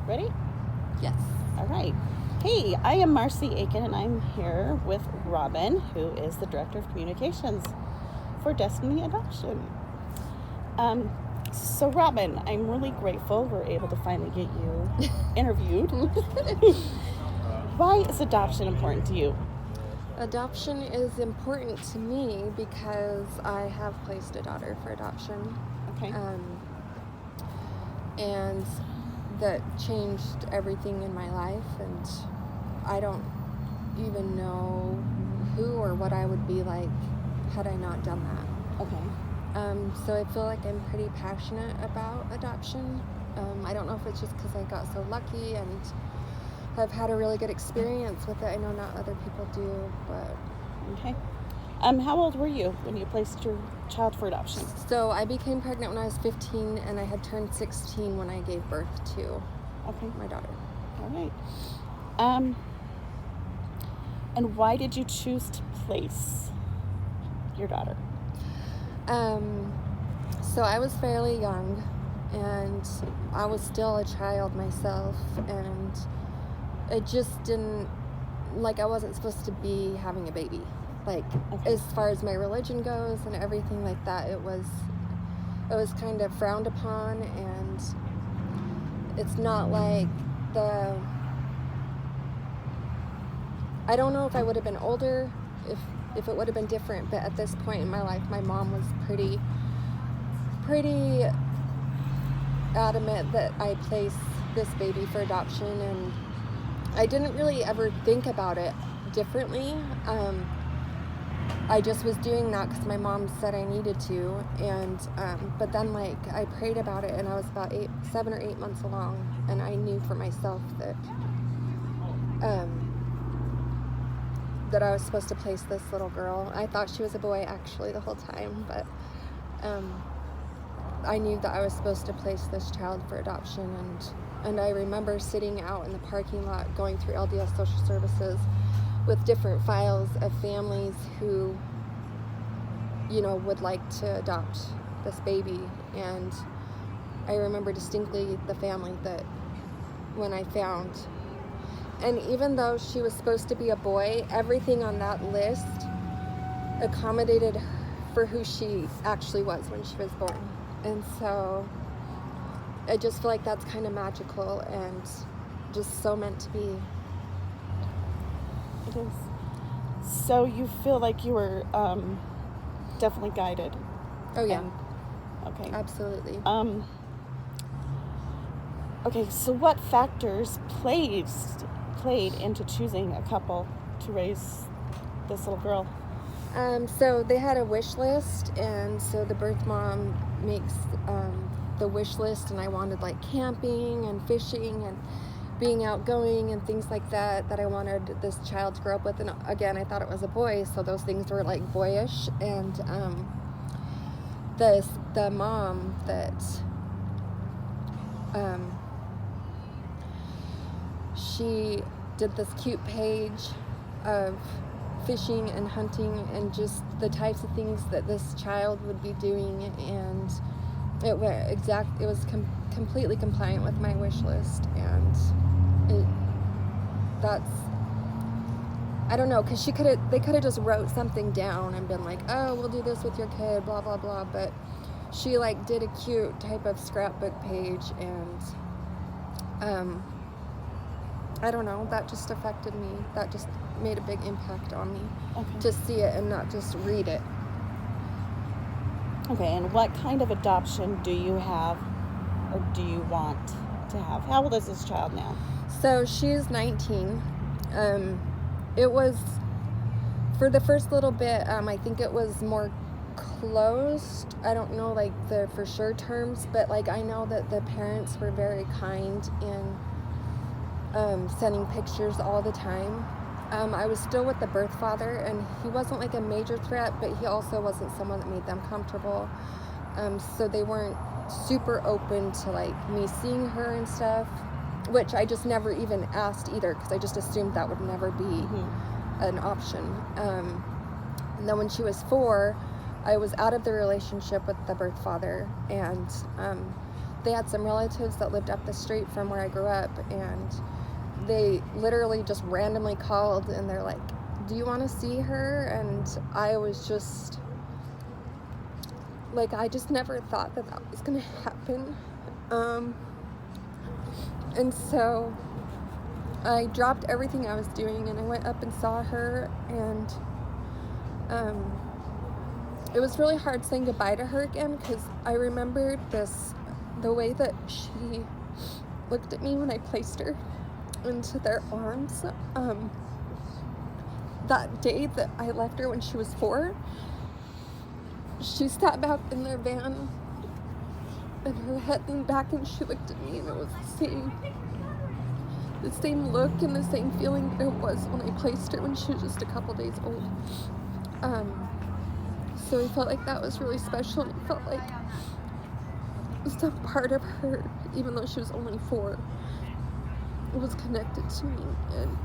Ready? Yes. All right. Hey, I am Marcy Aiken, and I'm here with Robyn, who is the Director of Communications for Destiny Adoption. So Robyn, I'm really grateful we're able to finally get you interviewed. Why is adoption important to you? Adoption is important to me because I have placed a daughter for adoption. Okay. And that changed everything in my life, and I don't even know who or what I would be like had I not done that. Okay. So I feel like I'm pretty passionate about adoption. I don't know if it's just because I got so lucky and I've had a really good experience with it. I know not other people do, but... Okay. How old were you when you placed your child for adoption? So I became pregnant when I was 15, and I had turned 16 when I gave birth to my daughter. All right. And why did you choose to place your daughter? So I was fairly young, and I was still a child myself, and it just didn't, I wasn't supposed to be having a baby. As far as my religion goes and everything like that, it was kind of frowned upon, and it's not like I don't know if I would have been older, if it would have been different, but at this point in my life, my mom was pretty adamant that I place this baby for adoption, and I didn't really ever think about it differently. I just was doing that because my mom said I needed to, and but then I prayed about it, and I was about 7 or 8 months along, and I knew for myself that that I was supposed to place this little girl. I thought she was a boy actually the whole time, but I knew that I was supposed to place this child for adoption, and I remember sitting out in the parking lot going through LDS Social Services with different files of families who, would like to adopt this baby. And I remember distinctly the family that when I found. And even though she was supposed to be a boy, everything on that list accommodated for who she actually was when she was born. And so I just feel like that's kind of magical and just so meant to be. It is. So you feel like you were definitely guided? Oh yeah. Okay. Absolutely. Okay, so what factors played into choosing a couple to raise this little girl? So they had a wish list, and so the birth mom makes the wish list, and I wanted camping and fishing and being outgoing and things like that I wanted this child to grow up with. And again, I thought it was a boy, so those things were boyish. And the mom that she did this cute page of fishing and hunting and just the types of things that this child would be doing, and it was completely compliant with my wish list. And I don't know, because they could have just wrote something down and been like, oh, we'll do this with your kid, blah blah blah, but she did a cute type of scrapbook page, and I don't know, that just affected me. That just made a big impact on me. Okay. To see it and not just read it. Okay, and what kind of adoption do you have or do you want to have? How old is this child now? So she's 19. It was, for the first little bit, I think it was more closed. I don't know the for sure terms, but I know that the parents were very kind in sending pictures all the time. I was still with the birth father, and he wasn't a major threat, but he also wasn't someone that made them comfortable. So they weren't super open to me seeing her and stuff, which I just never even asked either, because I just assumed that would never be an option. And then when she was 4, I was out of the relationship with the birth father, and they had some relatives that lived up the street from where I grew up, and they literally just randomly called, and they're like, do you want to see her? And I was just like, I just never thought that that was going to happen. And so I dropped everything I was doing, and I went up and saw her, and it was really hard saying goodbye to her again, because I remembered the way that she looked at me when I placed her into their arms. That day that I left her when she was 4, she sat back in their van, and her head leaned back, and she looked at me, and it was the same look and the same feeling that it was when I placed her when she was just a couple days old. So I felt like that was really special, and it felt like some part of her, even though she was only 4, was connected to me, and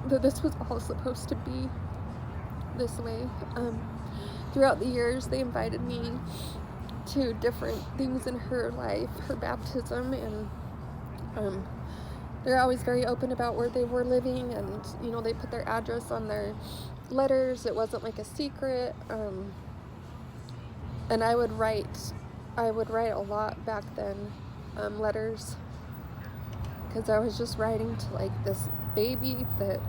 that this was all supposed to be this way. Throughout the years, they invited me to different things in her life, her baptism, and they're always very open about where they were living, and you know, they put their address on their letters. It wasn't like a secret. And I would write a lot back then, letters, because I was just writing to like this baby that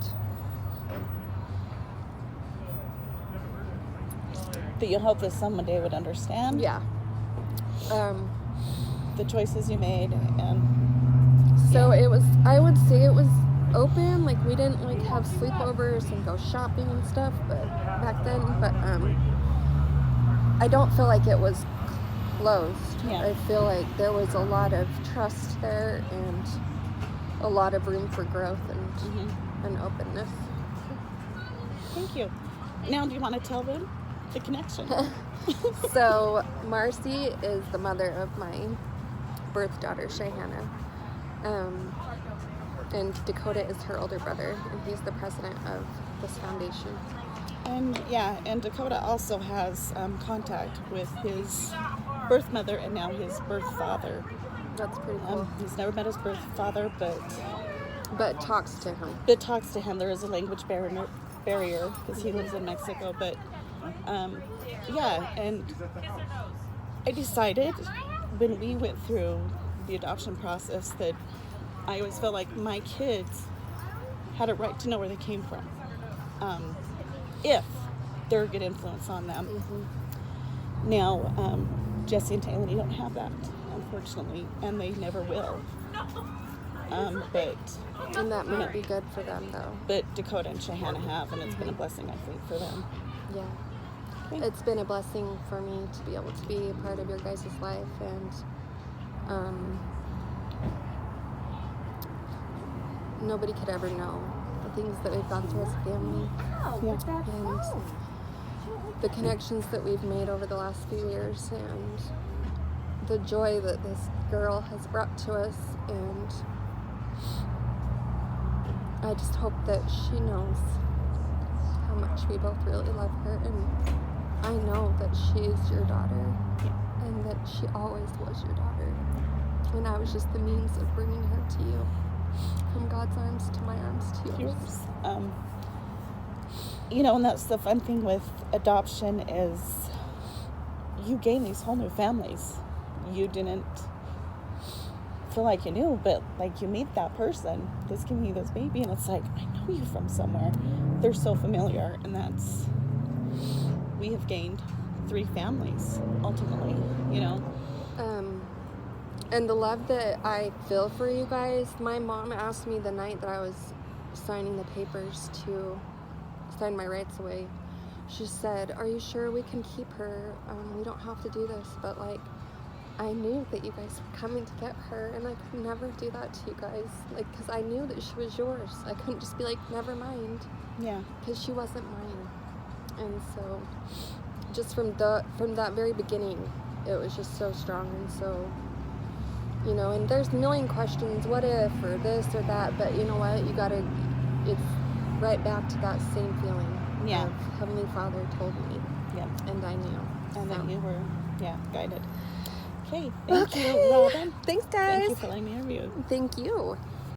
you hope that someone day would understand. Yeah. The choices you made, and so it was, I would say it was open, like we didn't like have sleepovers and go shopping and stuff, but back then, but I don't feel like it was closed. Yeah. I feel like there was a lot of trust there, and a lot of room for growth and openness. Thank you. Now, do you want to tell them the connection? So Marcy is the mother of my birth daughter, Shayhana. And Dakota is her older brother, and he's the president of this foundation. And Dakota also has contact with his birth mother and now his birth father. That's pretty cool. He's never met his birth father, but talks to him. But talks to him. There is a language barrier because he lives in Mexico. But yeah, and I decided when we went through the adoption process that I always felt like my kids had a right to know where they came from, if they're a good influence on them. Mm-hmm. Now, Jesse and Taylor don't have that, unfortunately, and they never will. And that might be good for them, though. But Dakota and Shayhana have, and it's been a blessing, I think, for them. Yeah. Okay. It's been a blessing for me to be able to be a part of your guys' life, and nobody could ever know the things that we've gone through as a family. Yeah. And the connections that we've made over the last few years, and the joy that this girl has brought to us, and I just hope that she knows how much we both really love her, and I know that she is your daughter, and that she always was your daughter, and I was just the means of bringing her to you, from God's arms to my arms to yours. And that's the fun thing with adoption is you gain these whole new families. You didn't feel like you knew, but like you meet that person that's giving you this baby, and it's like, I know you from somewhere. They're so familiar, and we have gained 3 families ultimately, And the love that I feel for you guys, my mom asked me the night that I was signing the papers to sign my rights away. She said, are you sure we can keep her? We don't have to do this, but like, I knew that you guys were coming to get her, and I could never do that to you guys, like, because I knew that she was yours. I couldn't just be like, never mind. Yeah. Because she wasn't mine. And so, just from that very beginning, it was just so strong, and so, and there's a million questions, what if, or this or that, but you know what, it's right back to that same feeling. Yeah. Of Heavenly Father told me. Yeah. And I knew. And then you were, guided. Okay, thank you, Robyn. Thanks, Thank guys. you for letting me interview. Thank you.